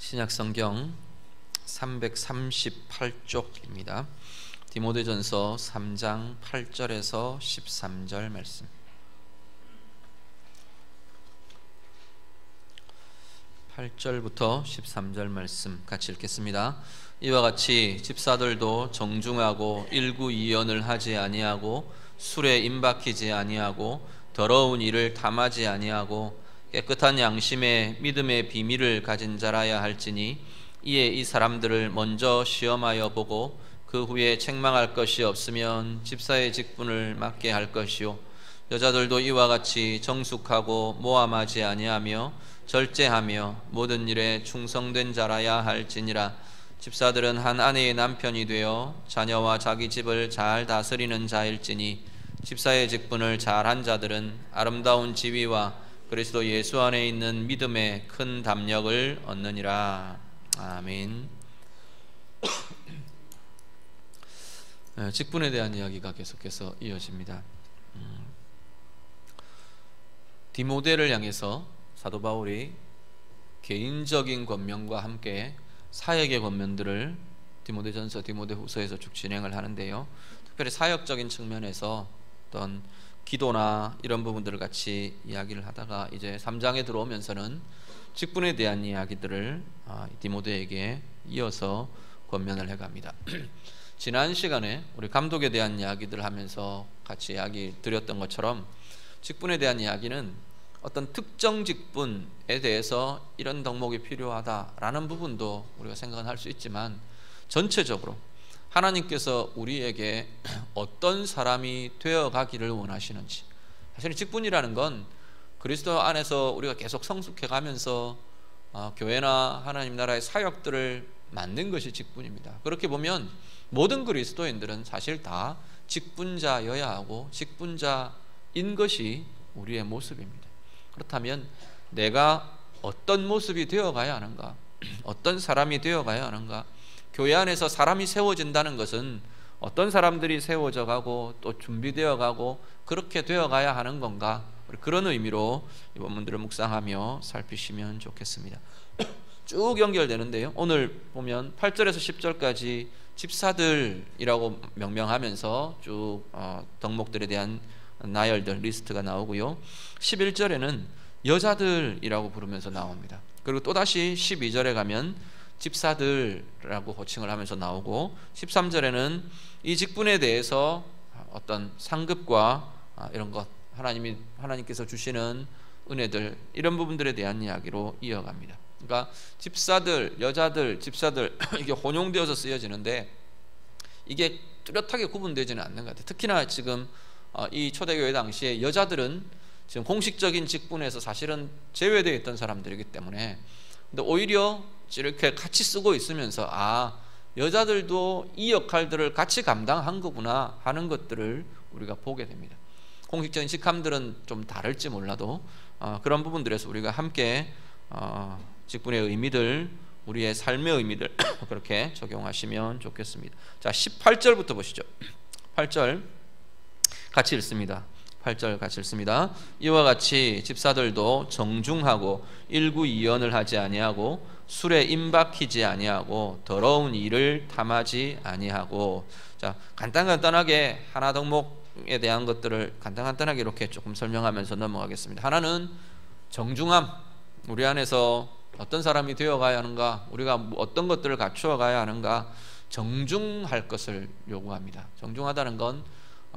신약성경 338쪽입니다. 디모데전서 3장 8절에서 13절 말씀. 8절부터 13절 말씀 같이 읽겠습니다. 이와 같이 집사들도 정중하고 일구이연을 하지 아니하고 술에 임박히지 아니하고 더러운 일을 탐하지 아니하고 깨끗한 양심에 믿음의 비밀을 가진 자라야 할지니 이에 이 사람들을 먼저 시험하여 보고 그 후에 책망할 것이 없으면 집사의 직분을 맡게 할 것이요 여자들도 이와 같이 정숙하고 모함하지 아니하며 절제하며 모든 일에 충성된 자라야 할지니라. 집사들은 한 아내의 남편이 되어 자녀와 자기 집을 잘 다스리는 자일지니 집사의 직분을 잘한 자들은 아름다운 지위와 그리스도 예수 안에 있는 믿음의 큰 담력을 얻느니라. 아멘. 직분에 대한 이야기가 계속해서 이어집니다. 디모데를 향해서 사도 바울이 개인적인 권면과 함께 사역의 권면들을 디모데전서, 디모데후서에서 쭉 진행을 하는데요. 특별히 사역적인 측면에서 어떤 기도나 이런 부분들을 같이 이야기를 하다가 이제 3장에 들어오면서는 직분에 대한 이야기들을 디모데에게 이어서 권면을 해갑니다. 지난 시간에 우리 감독에 대한 이야기들을 하면서 같이 이야기 드렸던 것처럼 직분에 대한 이야기는 어떤 특정 직분에 대해서 이런 덕목이 필요하다라는 부분도 우리가 생각은 할 수 있지만 전체적으로 하나님께서 우리에게 어떤 사람이 되어가기를 원하시는지, 사실 직분이라는 건 그리스도 안에서 우리가 계속 성숙해가면서 교회나 하나님 나라의 사역들을 맡는 것이 직분입니다. 그렇게 보면 모든 그리스도인들은 사실 다 직분자여야 하고 직분자인 것이 우리의 모습입니다. 그렇다면 내가 어떤 모습이 되어가야 하는가, 어떤 사람이 되어가야 하는가. 교회 안에서 사람이 세워진다는 것은 어떤 사람들이 세워져 가고 또 준비되어 가고 그렇게 되어가야 하는 건가, 그런 의미로 이 본문들을 묵상하며 살피시면 좋겠습니다. 쭉 연결되는데요, 오늘 보면 8절에서 10절까지 집사들이라고 명명하면서 쭉 덕목들에 대한 나열들 리스트가 나오고요, 11절에는 여자들이라고 부르면서 나옵니다. 그리고 또다시 12절에 가면 집사들이라고 호칭을 하면서 나오고, 13절에는 이 직분에 대해서 어떤 상급과 이런 것, 하나님께서 주시는 은혜들, 이런 부분들에 대한 이야기로 이어갑니다. 그러니까 집사들, 여자들, 집사들 이게 혼용되어서 쓰여지는데 이게 뚜렷하게 구분되지는 않는 것 같아요. 특히나 지금 이 초대교회 당시에 여자들은 지금 공식적인 직분에서 사실은 제외되어 있던 사람들이기 때문에, 근데 오히려 이렇게 같이 쓰고 있으면서 여자들도 이 역할들을 같이 감당한 거구나 하는 것들을 우리가 보게 됩니다. 공식적인 직함들은 좀 다를지 몰라도 그런 부분들에서 우리가 함께 직분의 의미들, 우리의 삶의 의미들 그렇게 적용하시면 좋겠습니다. 자, 18절부터 보시죠. 8절 같이 읽습니다. 8절 같이 읽습니다. 이와 같이 집사들도 정중하고 일구이연을 하지 아니하고 술에 임박히지 아니하고 더러운 일을 탐하지 아니하고. 자, 간단하게 하나 덕목에 대한 것들을 간단하게 이렇게 조금 설명하면서 넘어가겠습니다. 하나는 정중함, 우리 안에서 어떤 사람이 되어가야 하는가, 우리가 어떤 것들을 갖추어 가야 하는가, 정중할 것을 요구합니다. 정중하다는 건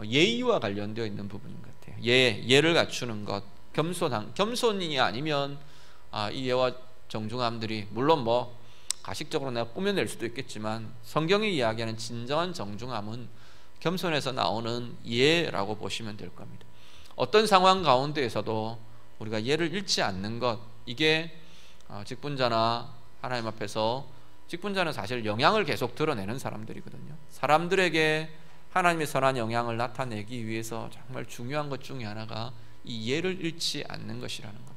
예의와 관련되어 있는 부분인 것 같아요. 예를 갖추는 것, 겸손이 아니면 이 예와 정중함들이, 물론 가식적으로 내가 꾸며낼 수도 있겠지만 성경이 이야기하는 진정한 정중함은 겸손에서 나오는 예라고 보시면 될 겁니다. 어떤 상황 가운데에서도 우리가 예를 잃지 않는 것, 이게 직분자나 하나님 앞에서, 직분자는 사실 영향을 계속 드러내는 사람들이거든요. 사람들에게 하나님의 선한 영향을 나타내기 위해서 정말 중요한 것 중에 하나가 이 예를 잃지 않는 것이라는 겁니다.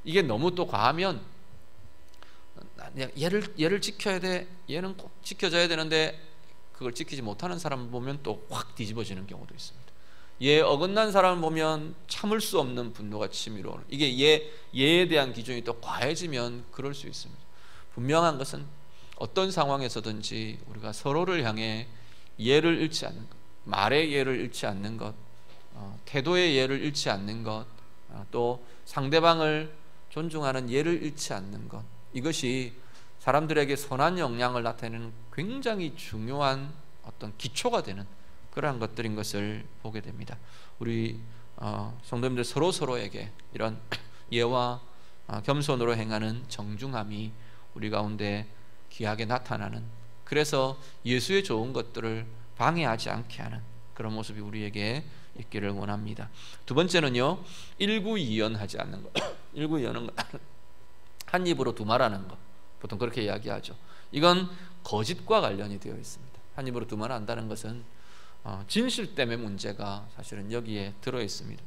이게 너무 또 과하면 예를 지켜야 돼, 예는 꼭 지켜져야 되는데 그걸 지키지 못하는 사람을 보면 또 확 뒤집어지는 경우도 있습니다. 예 어긋난 사람을 보면 참을 수 없는 분노가 치밀어 오는, 이게 예에 대한 기준이 또 과해지면 그럴 수 있습니다. 분명한 것은 어떤 상황에서든지 우리가 서로를 향해 예를 잃지 않는 것, 말의 예를 잃지 않는 것, 태도의 예를 잃지 않는 것, 또 상대방을 존중하는 예를 잃지 않는 것, 이것이 사람들에게 선한 영향을 나타내는 굉장히 중요한 어떤 기초가 되는 그러한 것들인 것을 보게 됩니다. 우리 성도님들 서로에게 이런 예와 겸손으로 행하는 정중함이 우리 가운데 귀하게 나타나는, 그래서 예수의 좋은 것들을 방해하지 않게 하는 그런 모습이 우리에게 있기를 원합니다. 두 번째는요, 일구이연하지 않는 것. 일구이연은 한 입으로 두 말하는 것, 보통 그렇게 이야기하죠. 이건 거짓과 관련이 되어 있습니다. 한 입으로 두 말 한다는 것은 진실됨의 문제가 사실은 여기에 들어 있습니다.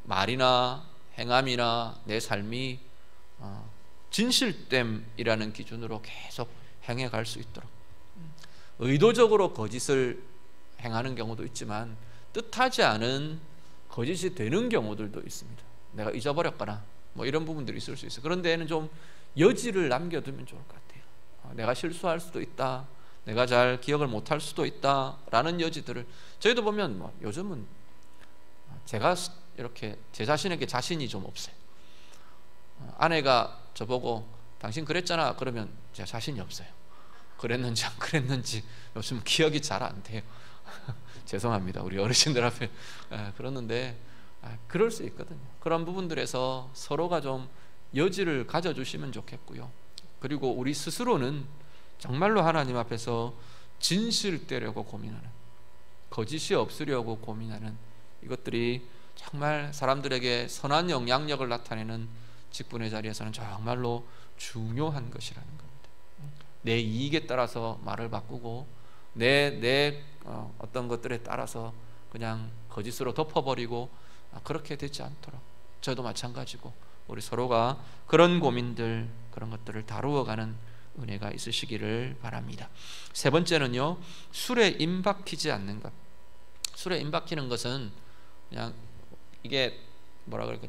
말이나 행함이나 내 삶이 진실됨이라는 기준으로 계속 행해 갈 수 있도록, 의도적으로 거짓을 행하는 경우도 있지만 뜻하지 않은 거짓이 되는 경우들도 있습니다. 내가 잊어버렸거나 뭐 이런 부분들이 있을 수 있어요. 그런 데에는 좀 여지를 남겨두면 좋을 것 같아요. 내가 실수할 수도 있다, 내가 잘 기억을 못할 수도 있다라는 여지들을, 저희도 보면 뭐 요즘은 제가 이렇게 제 자신에게 자신이 좀 없어요. 아내가 저보고 당신 그랬잖아 그러면 제가 자신이 없어요. 그랬는지 안 그랬는지 요즘 기억이 잘 안 돼요. 죄송합니다, 우리 어르신들 앞에. 그러는데 그럴 수 있거든요. 그런 부분들에서 서로가 좀 여지를 가져주시면 좋겠고요. 그리고 우리 스스로는 정말로 하나님 앞에서 진실되려고 고민하는, 거짓이 없으려고 고민하는, 이것들이 정말 사람들에게 선한 영향력을 나타내는 직분의 자리에서는 정말로 중요한 것이라는 겁니다. 내 이익에 따라서 말을 바꾸고 내 어떤 것들에 따라서 그냥 거짓으로 덮어버리고 그렇게 되지 않도록, 저도 마찬가지고 우리 서로가 그런 고민들, 그런 것들을 다루어가는 은혜가 있으시기를 바랍니다. 세 번째는요, 술에 임박히지 않는 것. 술에 임박히는 것은 그냥 이게 뭐라 그럴까,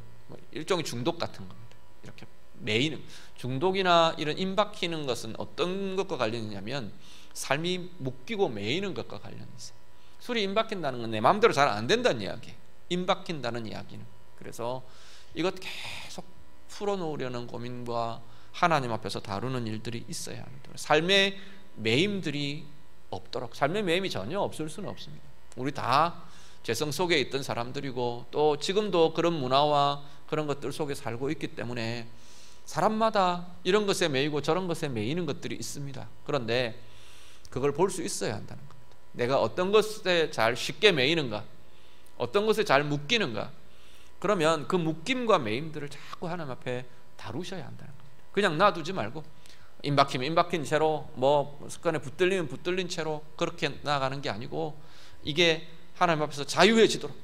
일종의 중독 같은 겁니다. 이렇게 매이는, 중독이나 이런 임박히는 것은 어떤 것과 관련이 있냐면 삶이 묶이고 매이는 것과 관련이 있어요. 술이 임박힌다는 건 내 마음대로 잘 안 된다는 이야기예요. 임박힌다는 이야기는. 그래서 이것 계속 풀어놓으려는 고민과 하나님 앞에서 다루는 일들이 있어야 합니다. 삶의 매임들이 없도록, 삶의 매임이 전혀 없을 수는 없습니다. 우리 다 죄성 속에 있던 사람들이고 또 지금도 그런 문화와 그런 것들 속에 살고 있기 때문에 사람마다 이런 것에 매이고 저런 것에 매이는 것들이 있습니다. 그런데 그걸 볼 수 있어야 한다는 겁니다. 내가 어떤 것에 잘 쉽게 매이는가, 어떤 것에 잘 묶이는가, 그러면 그 묶임과 매임들을 자꾸 하나님 앞에 다루셔야 한다는 겁니다. 그냥 놔두지 말고 임박히면 임박힌 채로, 뭐 습관에 붙들리면 붙들린 채로 그렇게 나아가는 게 아니고, 이게 하나님 앞에서 자유해지도록,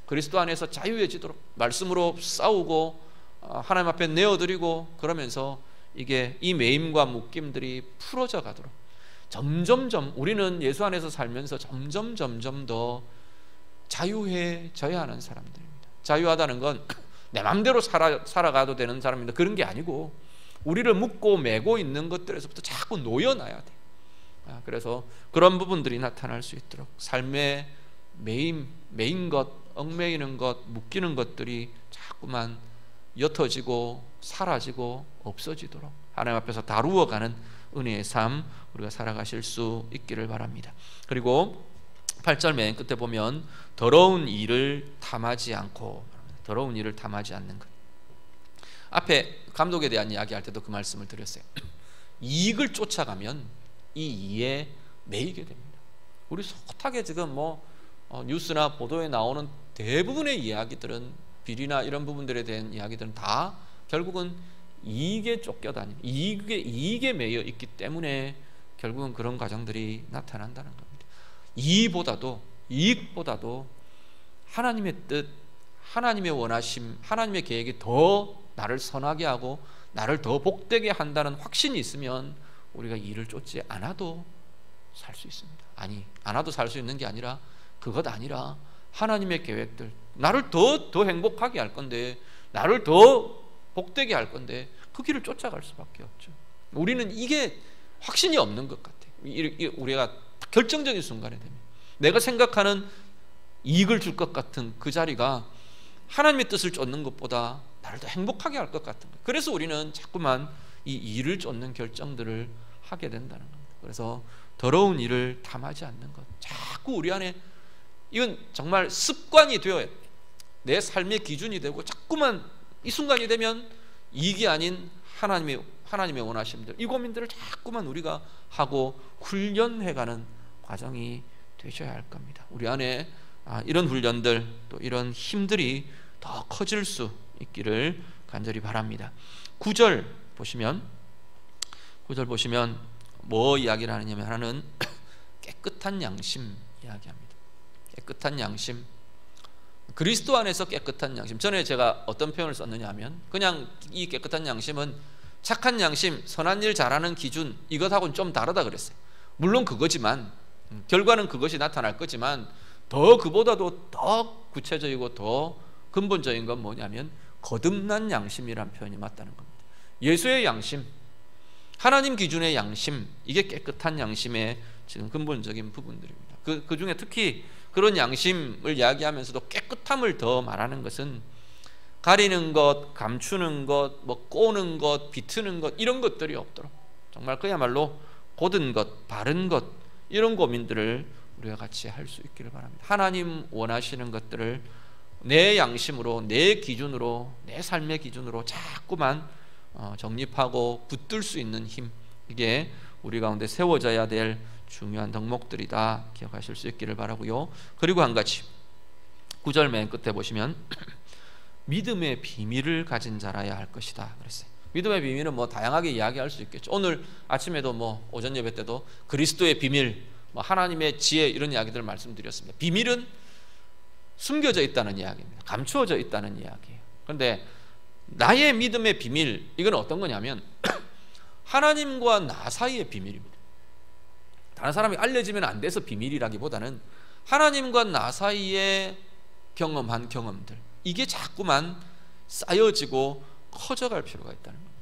그리스도 안에서 자유해지도록 말씀으로 싸우고 하나님 앞에 내어드리고, 그러면서 이게 이 매임과 묶임들이 풀어져 가도록 점점점 우리는 예수 안에서 살면서 점점 더 자유해져야 하는 사람들입니다. 자유하다는 건 내 맘대로 살아가도 되는 사람입니다. 그런 게 아니고 우리를 묶고 매고 있는 것들에서부터 자꾸 놓여놔야 돼. 그래서 그런 부분들이 나타날 수 있도록 삶의 매인 것, 얽매이는 것, 묶이는 것들이 자꾸만 옅어지고 사라지고 없어지도록 하나님 앞에서 다루어가는 은혜의 삶 우리가 살아가실 수 있기를 바랍니다. 그리고 8절 맨 끝에 보면 더러운 일을 탐하지 않고, 더러운 일을 탐하지 않는 것. 앞에 감독에 대한 이야기할 때도 그 말씀을 드렸어요. 이익을 쫓아가면 이 이에 매이게 됩니다. 우리 숱하게 지금 뉴스나 보도에 나오는 대부분의 이야기들은, 비리나 이런 부분들에 대한 이야기들은 다 결국은 이익에 쫓겨다니는, 이익에 매여 있기 때문에 결국은 그런 과정들이 나타난다는 겁니다. 이익보다도 하나님의 뜻, 하나님의 원하심, 하나님의 계획이 더 나를 선하게 하고 나를 더 복되게 한다는 확신이 있으면 우리가 이를 쫓지 않아도 살 수 있습니다. 아니, 않아도 살 수 있는 게 아니라 그것 아니라 하나님의 계획들, 나를 더 행복하게 할 건데, 나를 더 복되게 할 건데 그 길을 쫓아갈 수밖에 없죠. 우리는 이게 확신이 없는 것 같아요. 우리가 결정적인 순간에 되면 내가 생각하는 이익을 줄 것 같은 그 자리가 하나님의 뜻을 쫓는 것보다 나를 더 행복하게 할 것 같은 거예요. 그래서 우리는 자꾸만 이 일을 쫓는 결정들을 하게 된다는 겁니다. 그래서 더러운 일을 탐하지 않는 것, 자꾸 우리 안에 이건 정말 습관이 되어야 돼요. 내 삶의 기준이 되고 자꾸만 이 순간이 되면 이익이 아닌 하나님의 원하심들, 이 고민들을 자꾸만 우리가 하고 훈련해가는 과정이 되셔야 할 겁니다. 우리 안에 이런 훈련들, 또 이런 힘들이 더 커질 수 있기를 간절히 바랍니다. 9절 보시면 뭐 이야기를 하느냐면, 하나는 깨끗한 양심 이야기합니다. 깨끗한 양심, 그리스도 안에서 깨끗한 양심. 전에 제가 어떤 표현을 썼느냐 하면, 그냥 이 깨끗한 양심은 착한 양심, 선한 일 잘하는 기준, 이것하고는 좀 다르다 그랬어요. 물론 그거지만, 결과는 그것이 나타날 거지만, 더 그보다도 더 구체적이고 더 근본적인 건 뭐냐면 거듭난 양심이란 표현이 맞다는 겁니다. 예수의 양심, 하나님 기준의 양심, 이게 깨끗한 양심의 지금 근본적인 부분들입니다. 그 중에 특히 그런 양심을 이야기하면서도 깨끗함을 더 말하는 것은 가리는 것, 감추는 것, 뭐 꼬는 것, 비트는 것, 이런 것들이 없도록 정말 그야말로 곧은 것, 바른 것, 이런 고민들을 우리가 같이 할 수 있기를 바랍니다. 하나님 원하시는 것들을 내 양심으로, 내 기준으로, 내 삶의 기준으로 자꾸만 정립하고 붙들 수 있는 힘, 이게 우리 가운데 세워져야 될 중요한 덕목들이다 기억하실 수 있기를 바라고요. 그리고 한 가지, 9절 맨 끝에 보시면 믿음의 비밀을 가진 자라야 할 것이다 그랬어요. 믿음의 비밀은 뭐 다양하게 이야기할 수 있겠죠. 오늘 아침에도 뭐 오전 예배 때도 그리스도의 비밀, 뭐 하나님의 지혜, 이런 이야기들을 말씀드렸습니다. 비밀은 숨겨져 있다는 이야기입니다. 감추어져 있다는 이야기예요. 그런데 나의 믿음의 비밀, 이건 어떤 거냐면 하나님과 나 사이의 비밀입니다. 다른 사람이 알려지면 안 돼서 비밀이라기보다는 하나님과 나 사이에 경험한 경험들, 이게 자꾸만 쌓여지고 커져갈 필요가 있다는 겁니다.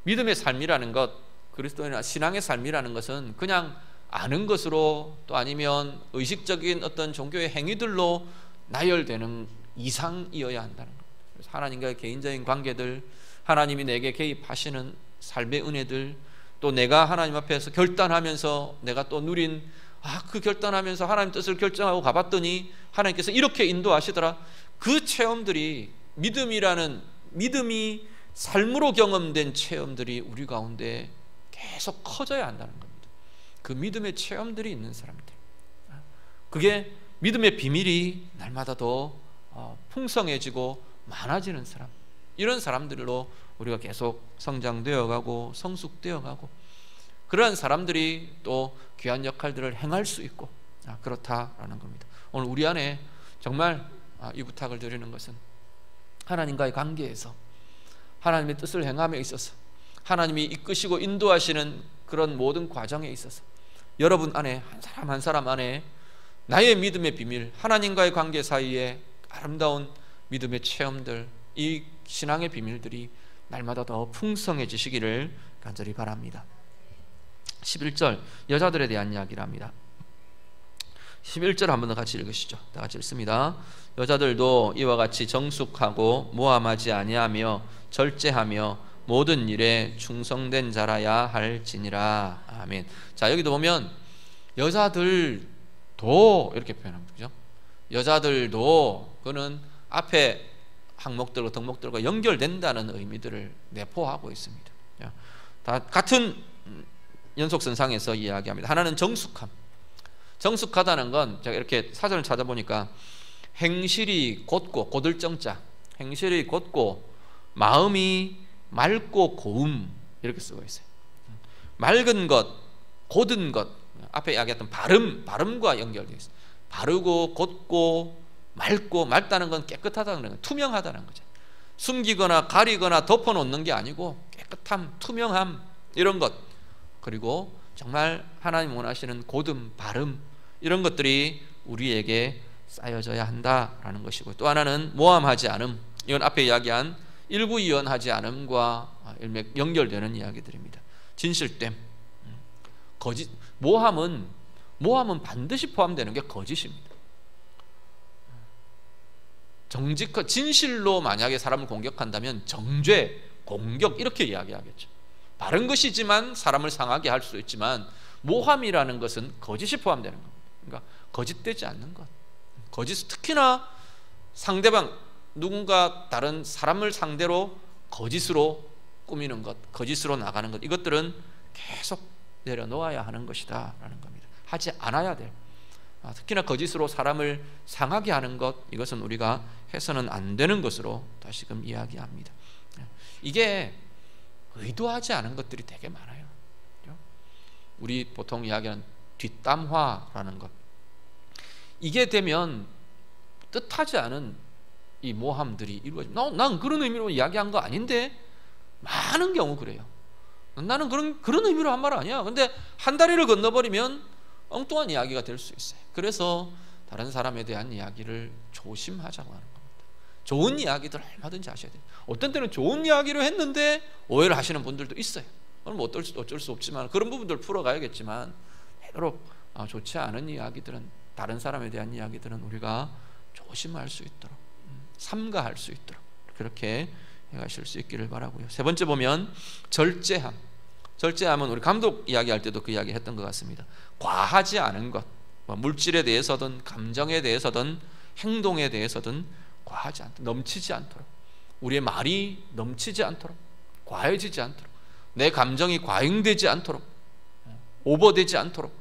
믿음의 삶이라는 것, 그리스도인의 신앙의 삶이라는 것은 그냥 아는 것으로, 또 아니면 의식적인 어떤 종교의 행위들로 나열되는 이상이어야 한다는 겁니다. 그래서 하나님과의 개인적인 관계들, 하나님이 내게 개입하시는 삶의 은혜들, 또 내가 하나님 앞에서 결단하면서 내가 또 누린 그 결단하면서 하나님 뜻을 결정하고 가봤더니 하나님께서 이렇게 인도하시더라, 그 체험들이 믿음이 삶으로 경험된 체험들이 우리 가운데 계속 커져야 한다는 겁니다. 그 믿음의 체험들이 있는 사람들, 그게 믿음의 비밀이 날마다 더 풍성해지고 많아지는 사람, 이런 사람들로 우리가 계속 성장되어 가고 성숙되어 가고, 그러한 사람들이 또 귀한 역할들을 행할 수 있고 그렇다라는 겁니다. 오늘 우리 안에 정말 이 부탁을 드리는 것은 하나님과의 관계에서 하나님의 뜻을 행함에 있어서 하나님이 이끄시고 인도하시는 그런 모든 과정에 있어서 여러분 안에 한 사람 한 사람 안에 나의 믿음의 비밀, 하나님과의 관계 사이에 아름다운 믿음의 체험들, 이 신앙의 비밀들이 날마다 더 풍성해지시기를 간절히 바랍니다. 11절 여자들에 대한 이야기를 합니다. 11절 한번 더 같이 읽으시죠. 다 같이 읽습니다. 여자들도 이와 같이 정숙하고 모함하지 아니하며 절제하며 모든 일에 충성된 자라야 할지니라. 아멘. 자, 여기도 보면 여자들도 이렇게 표현합니다. 그죠? 여자들도, 그는 앞에 항목들과 덕목들과 연결된다는 의미들을 내포하고 있습니다. 다 같은 연속선상에서 이야기합니다. 하나는 정숙함. 정숙하다는 건 제가 이렇게 사전을 찾아보니까 행실이 곧고, 고들정자, 행실이 곧고 마음이 맑고 고움, 이렇게 쓰고 있어요. 맑은 것, 곧은 것, 앞에 이야기했던 발음과 연결되어 있어요. 바르고 곧고 맑고, 맑다는 건 깨끗하다는 거예요. 투명하다는 거죠. 숨기거나 가리거나 덮어놓는 게 아니고 깨끗함, 투명함, 이런 것, 그리고 정말 하나님 원하시는 곧음, 발음, 이런 것들이 우리에게 쌓여져야 한다라는 것이고, 또 하나는 모함하지 않음. 이건 앞에 이야기한 일구이연하지 않음과 일맥 연결되는 이야기들입니다. 진실됨, 거짓, 모함은 반드시 포함되는 게 거짓입니다. 정직한 진실로 만약에 사람을 공격한다면 정죄, 공격 이렇게 이야기하겠죠. 바른 것이지만 사람을 상하게 할 수도 있지만, 모함이라는 것은 거짓이 포함되는 겁니다. 그러니까 거짓되지 않는 것, 거짓, 특히나 상대방, 누군가 다른 사람을 상대로 거짓으로 꾸미는 것, 거짓으로 나가는 것, 이것들은 계속 내려놓아야 하는 것이다 라는 겁니다. 하지 않아야 될, 특히나 거짓으로 사람을 상하게 하는 것, 이것은 우리가 해서는 안 되는 것으로 다시금 이야기합니다. 이게 의도하지 않은 것들이 되게 많아요. 우리 보통 이야기하는 뒷담화라는 것, 이게 되면 뜻하지 않은 이 모함들이 이루어집니다. 난 그런 의미로 이야기한 거 아닌데, 많은 경우 그래요. 나는 그런 의미로 한 말 아니야. 근데 한 다리를 건너버리면 엉뚱한 이야기가 될 수 있어요. 그래서 다른 사람에 대한 이야기를 조심하자고 하는 겁니다. 좋은 이야기들 얼마든지 하셔야 돼요. 어떤 때는 좋은 이야기로 했는데 오해를 하시는 분들도 있어요. 그럼 어쩔 수 없지만 그런 부분들 풀어가야겠지만, 되도록 좋지 않은 이야기들은, 다른 사람에 대한 이야기들은 우리가 조심할 수 있도록, 삼가할 수 있도록 그렇게 해가실 수 있기를 바라고요. 세 번째 보면 절제함. 절제함은 우리 감독 이야기할 때도 그 이야기 했던 것 같습니다. 과하지 않은 것, 물질에 대해서든 감정에 대해서든 행동에 대해서든 과하지 않도록, 넘치지 않도록, 우리의 말이 넘치지 않도록, 과해지지 않도록, 내 감정이 과잉되지 않도록, 오버되지 않도록,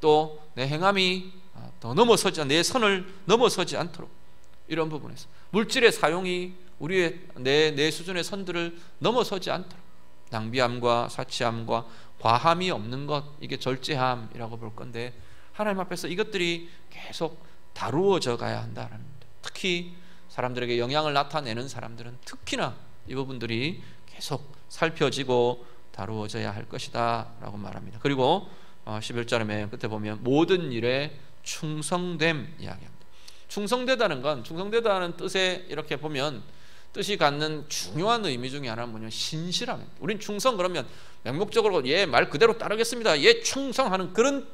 또 내 행함이 더 넘어서지, 내 선을 넘어서지 않도록, 이런 부분에서 물질의 사용이 우리의 내 수준의 선들을 넘어서지 않도록, 낭비함과 사치함과 과함이 없는 것, 이게 절제함이라고 볼 건데, 하나님 앞에서 이것들이 계속 다루어져 가야 한다는 겁니다. 특히 사람들에게 영향을 나타내는 사람들은 특히나 이 부분들이 계속 살펴지고 다루어져야 할 것이다 라고 말합니다. 그리고 11절에 끝에 보면 모든 일에 충성됨 이야기합니다. 충성되다는 뜻에 이렇게 보면 뜻이 갖는 중요한 의미 중에 하나는 뭐냐면 신실함입니다. 우린 충성 그러면 맹목적으로 얘 말 그대로 따르겠습니다, 얘 충성하는 그런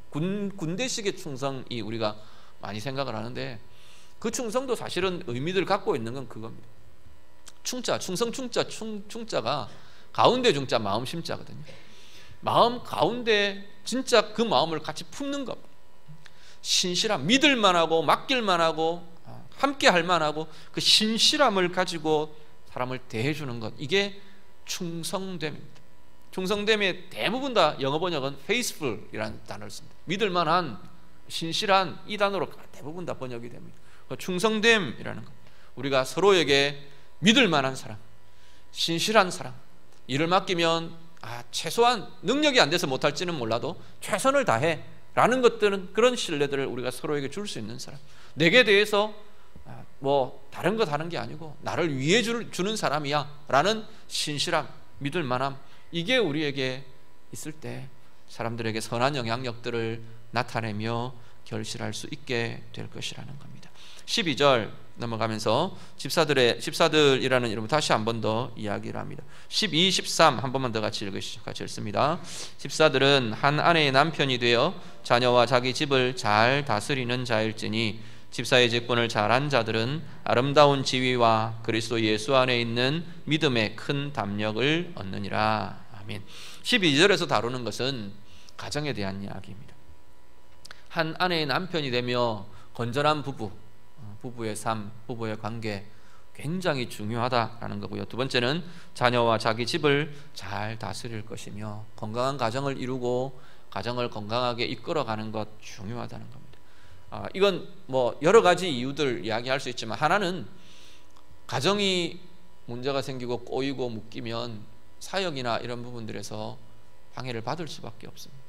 군대식의 충성이 우리가 많이 생각을 하는데, 그 충성도 사실은 의미들 갖고 있는 건 그겁니다. 충자가 가운데 중자 마음 심자거든요. 마음 가운데 진짜 그 마음을 같이 품는 것, 신실함, 믿을 만하고 맡길 만하고 함께 할 만하고 그 신실함을 가지고 사람을 대해주는 것, 이게 충성됨입니다. 충성됨의 대부분 다 영어 번역은 faithful이라는 단어를 씁니다. 믿을 만한, 신실한, 이 단어로 대부분 다 번역이 됩니다. 충성됨이라는 것, 우리가 서로에게 믿을 만한 사람, 신실한 사람, 일을 맡기면 최소한 능력이 안 돼서 못할지는 몰라도 최선을 다해 라는 것들은, 그런 신뢰들을 우리가 서로에게 줄 수 있는 사람, 내게 대해서 뭐 다른 거 다른 게 아니고 나를 위해 주는 사람이야 라는 신실함, 믿을 만함, 이게 우리에게 있을 때 사람들에게 선한 영향력들을 나타내며 결실할 수 있게 될 것이라는 겁니다. 12절 넘어가면서 집사들이라는 이름을 다시 한 번 더 이야기를 합니다. 12, 13 한 번만 더 같이 읽으시죠. 같이 읽습니다. 집사들은 한 아내의 남편이 되어 자녀와 자기 집을 잘 다스리는 자일지니, 집사의 직분을 잘한 자들은 아름다운 지위와 그리스도 예수 안에 있는 믿음의 큰 담력을 얻느니라. 아멘. 12절에서 다루는 것은 가정에 대한 이야기입니다. 한 아내의 남편이 되며 건전한 부부의 삶, 부부의 관계 굉장히 중요하다라는 거고요. 두 번째는 자녀와 자기 집을 잘 다스릴 것이며 건강한 가정을 이루고 가정을 건강하게 이끌어가는 것 중요하다는 겁니다. 이건 뭐 여러 가지 이유들 이야기할 수 있지만, 하나는 가정이 문제가 생기고 꼬이고 묶이면 사역이나 이런 부분들에서 방해를 받을 수밖에 없습니다.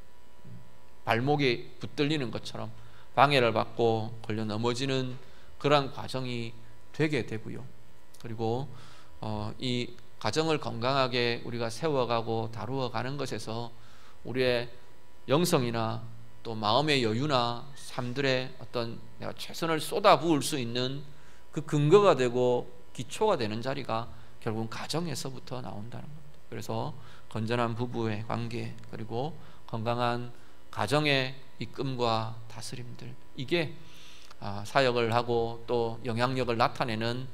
발목이 붙들리는 것처럼 방해를 받고 걸려 넘어지는 그러한 과정이 되게 되고요. 그리고 이 가정을 건강하게 우리가 세워가고 다루어가는 것에서 우리의 영성이나 또 마음의 여유나 삶들의 어떤 내가 최선을 쏟아부을 수 있는 그 근거가 되고 기초가 되는 자리가 결국은 가정에서부터 나온다는 겁니다. 그래서 건전한 부부의 관계, 그리고 건강한 가정의 이끌음과 다스림들, 이게 사역을 하고 또 영향력을 나타내는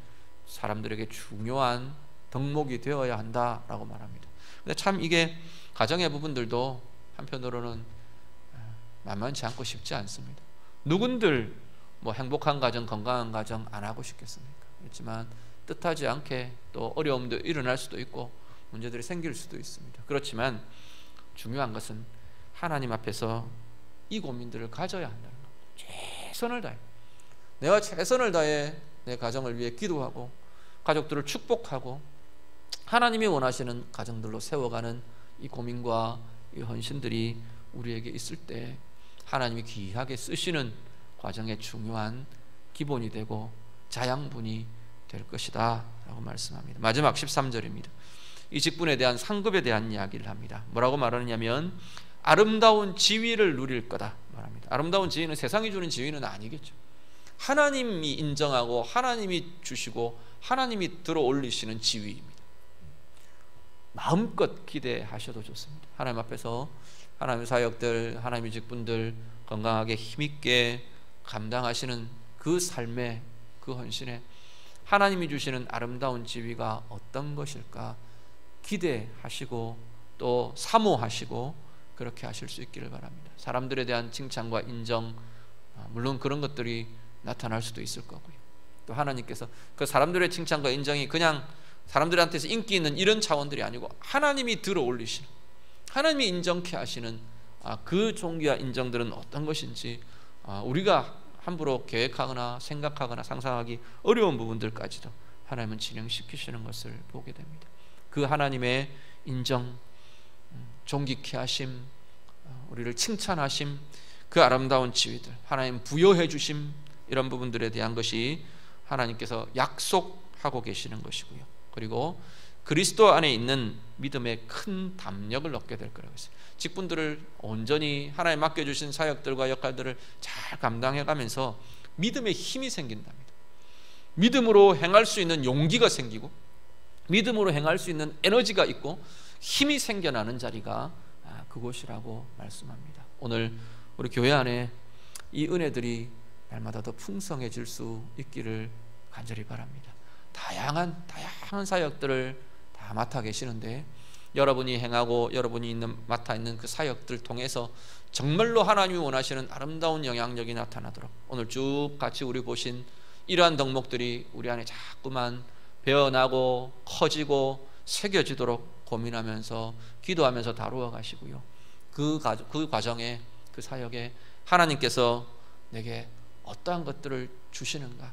사람들에게 중요한 덕목이 되어야 한다라고 말합니다. 근데 참 이게 가정의 부분들도 한편으로는 만만치 않고 쉽지 않습니다. 누군들 뭐 행복한 가정, 건강한 가정 안 하고 싶겠습니까? 그렇지만 뜻하지 않게 또 어려움도 일어날 수도 있고 문제들이 생길 수도 있습니다. 그렇지만 중요한 것은 하나님 앞에서 이 고민들을 가져야 한다는 겁니다. 최선을 다해, 내가 최선을 다해 내 가정을 위해 기도하고 가족들을 축복하고 하나님이 원하시는 가정들로 세워가는 이 고민과 이 헌신들이 우리에게 있을 때 하나님이 귀하게 쓰시는 과정의 중요한 기본이 되고 자양분이 될 것이다 라고 말씀합니다. 마지막 13절입니다. 이 직분에 대한 상급에 대한 이야기를 합니다. 뭐라고 말하느냐면 아름다운 지위를 누릴 거다 말합니다. 아름다운 지위는 세상이 주는 지위는 아니겠죠. 하나님이 인정하고 하나님이 주시고 하나님이 들어 올리시는 지위입니다. 마음껏 기대하셔도 좋습니다. 하나님 앞에서 하나님의 사역들, 하나님의 직분들 건강하게 힘있게 감당하시는 그 삶의 그 헌신에 하나님이 주시는 아름다운 지위가 어떤 것일까 기대하시고 또 사모하시고 그렇게 하실 수 있기를 바랍니다. 사람들에 대한 칭찬과 인정, 물론 그런 것들이 나타날 수도 있을 거고요. 또 하나님께서 그 사람들의 칭찬과 인정이 그냥 사람들한테서 인기 있는 이런 차원들이 아니고 하나님이 들어 올리시는, 하나님이 인정케 하시는 그 존귀와 인정들은 어떤 것인지 우리가 함부로 계획하거나 생각하거나 상상하기 어려운 부분들까지도 하나님은 진행시키시는 것을 보게 됩니다. 그 하나님의 인정, 존귀케 하심, 우리를 칭찬하심, 그 아름다운 지위들, 하나님 부여해 주심, 이런 부분들에 대한 것이 하나님께서 약속하고 계시는 것이고요. 그리고 그리스도 안에 있는 믿음의 큰 담력을 얻게 될 거라고 했어요. 직분들을 온전히 하나님 맡겨주신 사역들과 역할들을 잘 감당해가면서 믿음의 힘이 생긴답니다. 믿음으로 행할 수 있는 용기가 생기고 믿음으로 행할 수 있는 에너지가 있고 힘이 생겨나는 자리가 그곳이라고 말씀합니다. 오늘 우리 교회 안에 이 은혜들이 날마다 더 풍성해질 수 있기를 간절히 바랍니다. 다양한 사역들을 다 맡아 계시는데 여러분이 행하고 여러분이 맡아 있는 그 사역들 통해서 정말로 하나님이 원하시는 아름다운 영향력이 나타나도록 오늘 쭉 같이 우리 보신 이러한 덕목들이 우리 안에 자꾸만 배어나고 커지고 새겨지도록 고민하면서 기도하면서 다루어 가시고요. 그 과정에 그 사역에 하나님께서 내게 어떠한 것들을 주시는가,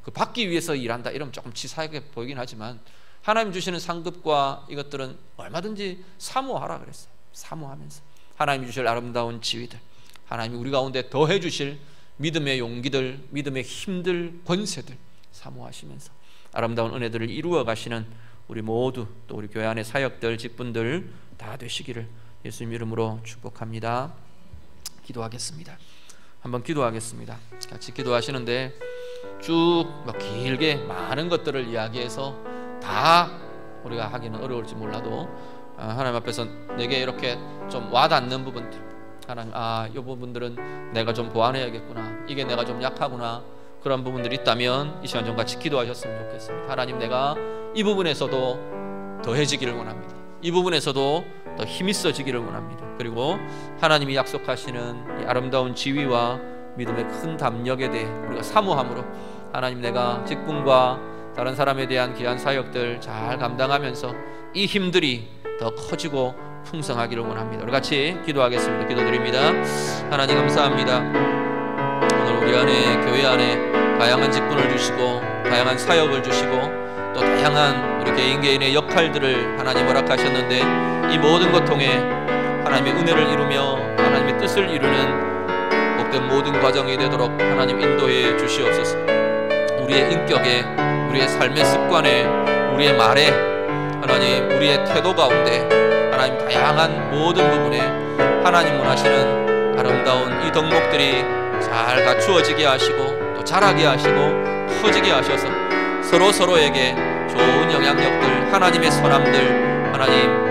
그 받기 위해서 일한다 이러면 조금 치사하게 보이긴 하지만 하나님 주시는 상급과 이것들은 얼마든지 사모하라 그랬어요. 사모하면서 하나님이 주실 아름다운 지위들, 하나님이 우리 가운데 더해 주실 믿음의 용기들, 믿음의 힘들, 권세들 사모하시면서 아름다운 은혜들을 이루어 가시는 우리 모두, 또 우리 교회 안의 사역들, 직분들 다 되시기를 예수님 이름으로 축복합니다. 기도하겠습니다. 한번 기도하겠습니다. 같이 기도하시는데 쭉 길게 많은 것들을 이야기해서 다 우리가 하기는 어려울지 몰라도 하나님 앞에서 내게 이렇게 좀 와닿는 부분들, 하나님 이 부분들은 내가 좀 보완해야겠구나, 이게 내가 좀 약하구나, 그런 부분들이 있다면 이 시간 좀 같이 기도하셨으면 좋겠습니다. 하나님, 내가 이 부분에서도 더해지기를 원합니다. 이 부분에서도 더 힘있어지기를 원합니다. 그리고 하나님이 약속하시는 이 아름다운 지위와 믿음의 큰 담력에 대해 우리가 사모함으로 하나님, 내가 직분과 다른 사람에 대한 귀한 사역들 잘 감당하면서 이 힘들이 더 커지고 풍성하기를 원합니다. 우리 같이 기도하겠습니다. 기도드립니다. 하나님 감사합니다. 오늘 우리 안에, 교회 안에 다양한 직분을 주시고 다양한 사역을 주시고 또 다양한 우리 개인의 역할들을 하나님 허락하셨는데 이 모든 것 통해 하나님의 은혜를 이루며 하나님의 뜻을 이루는 복된 모든 과정이 되도록 하나님 인도해 주시옵소서. 우리의 인격에, 우리의 삶의 습관에, 우리의 말에, 하나님 우리의 태도 가운데 하나님 다양한 모든 부분에 하나님 원하시는 아름다운 이 덕목들이 잘 갖추어지게 하시고 또 자라게 하시고 커지게 하셔서 서로에게 좋은 영향력들, 하나님의 선함들, 하나님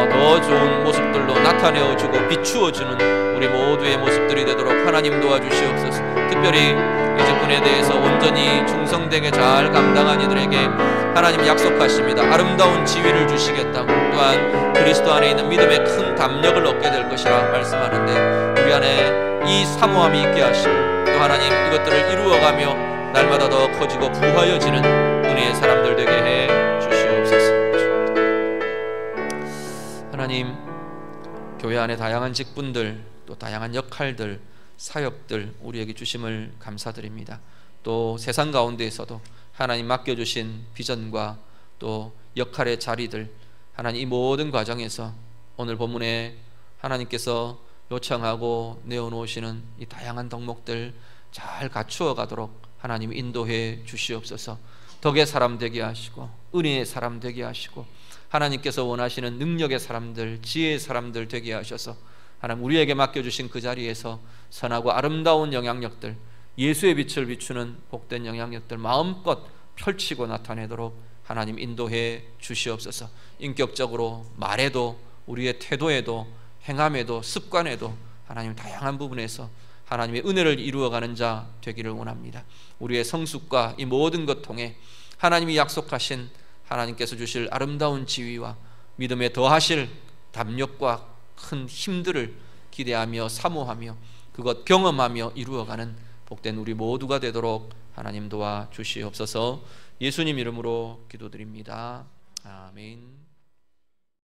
더 좋은 모습들로 나타내어주고 비추어주는 우리 모두의 모습들이 되도록 하나님 도와주시옵소서. 특별히 이 직분에 대해서 온전히 충성되게 잘 감당한 이들에게 하나님 약속하십니다. 아름다운 지위를 주시겠다고, 또한 그리스도 안에 있는 믿음의 큰 담력을 얻게 될 것이라 말씀하는데, 우리 안에 이 사모함이 있게 하시고 또 하나님 이것들을 이루어가며 날마다 더 커지고 부하여지는 은혜의 사람들 되게 해 주시옵소서. 하나님, 교회 안에 다양한 직분들, 또 다양한 역할들, 사역들 우리에게 주심을 감사드립니다. 또 세상 가운데에서도 하나님 맡겨주신 비전과 또 역할의 자리들, 하나님 이 모든 과정에서 오늘 본문에 하나님께서 요청하고 내어놓으시는 이 다양한 덕목들 잘 갖추어 가도록 하나님 인도해 주시옵소서. 덕의 사람 되게 하시고 은혜의 사람 되게 하시고 하나님께서 원하시는 능력의 사람들, 지혜의 사람들 되게 하셔서 하나님 우리에게 맡겨주신 그 자리에서 선하고 아름다운 영향력들, 예수의 빛을 비추는 복된 영향력들 마음껏 펼치고 나타내도록 하나님 인도해 주시옵소서. 인격적으로 말에도 우리의 태도에도 행함에도 습관에도 하나님 다양한 부분에서 하나님의 은혜를 이루어가는 자 되기를 원합니다. 우리의 성숙과 이 모든 것 통해 하나님이 약속하신 하나님께서 주실 아름다운 지위와 믿음에 더하실 담력과 큰 힘들을 기대하며 사모하며 그것 경험하며 이루어가는 복된 우리 모두가 되도록 하나님 도와 주시옵소서. 예수님 이름으로 기도드립니다. 아멘.